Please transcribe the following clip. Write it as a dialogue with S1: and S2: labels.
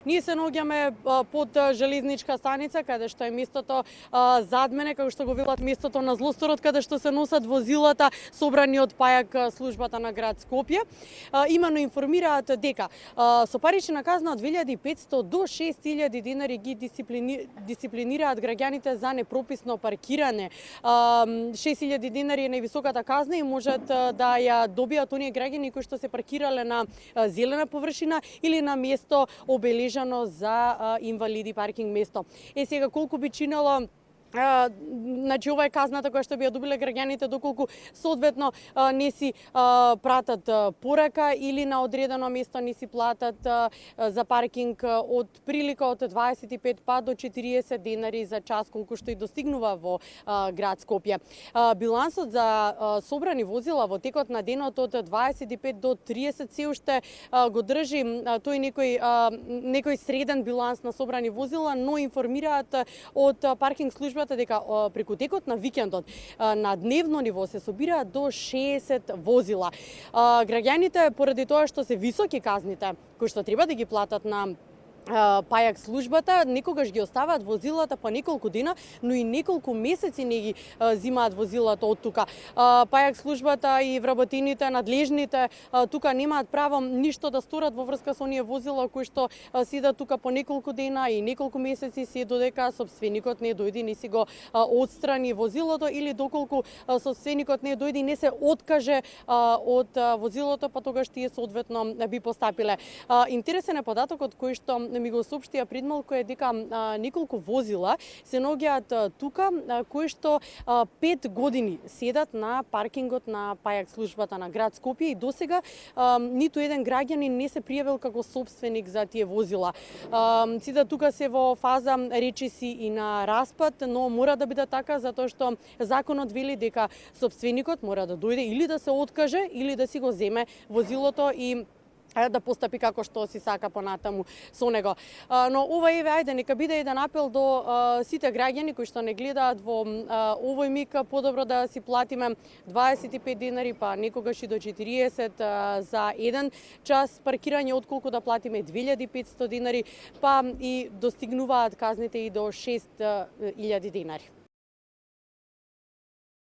S1: Ние се наоѓаме под железничка станица, каде што е местото зад мене, како што го велат, местото на злосторот, каде што се носат возилата собрани од ПАЈАК службата на град Скопје. Имено информираат дека со парична казна од 2500 до 6000 денари ги дисциплинираат граѓаните за непрописно паркирање. 6000 денари е највисоката казна и можат да ја добијат оние граѓани кои што се паркирале на зелена површина или на место обележено за инвалиди паркинг место. Сега колку би чинело, значи ова е казната која што би ја добиле граѓаните доколку соодветно не си пратат порака или на одредено место не си платат за паркинг од прилика од 25 па до 40 денари за час, колку што и достигнува во град Скопје. Билансот за собрани возила во текот на денот од 25 до 30 се уште го држи тој некој среден биланс на собрани возила, но информираат од паркинг служба дека преку текот на викендот на дневно ниво се собираат до 60 возила. Граѓаните, поради тоа што се високи казните кои што треба да ги платат на ПАЈАК службата, некогаш ги оставаат возилата по неколку дена, но и неколку месеци не ги зимаат возилата од тука. ПАЙАК службата и вработените, надлежните тука немаат право ништо да сторат во врска со оние возила кои што седат тука по неколку дена и неколку месеци, се додека собственикот не дојде, не си го отстрани возилото или доколку собственикот не дојде и не се откаже од возилото, па тогаш тие соодветно би постапиле. Интересен е податокот кој што ми го соопштија пред малку е дека неколку возила се наоѓаат тука кои што 5 години седат на паркингот на ПАЙАК службата на град Скопје и досега ниту еден граѓанин не се пријавил како собственик за тие возила. Сите тука се во фаза речиси и на распад, но мора да биде така затоа што законот вели дека собственикот мора да дојде или да се откаже или да си го земе возилото и да постапи како што си сака понатаму со него. Но ова ајде, нека биде еден апел до сите граѓани кои што не гледаат во овој миг, подобро да си платиме 25 денари, па некогаш и до 40 за еден час паркирање, отколку да платиме 2500 денари, па и достигнуваат казните и до 6000 денари.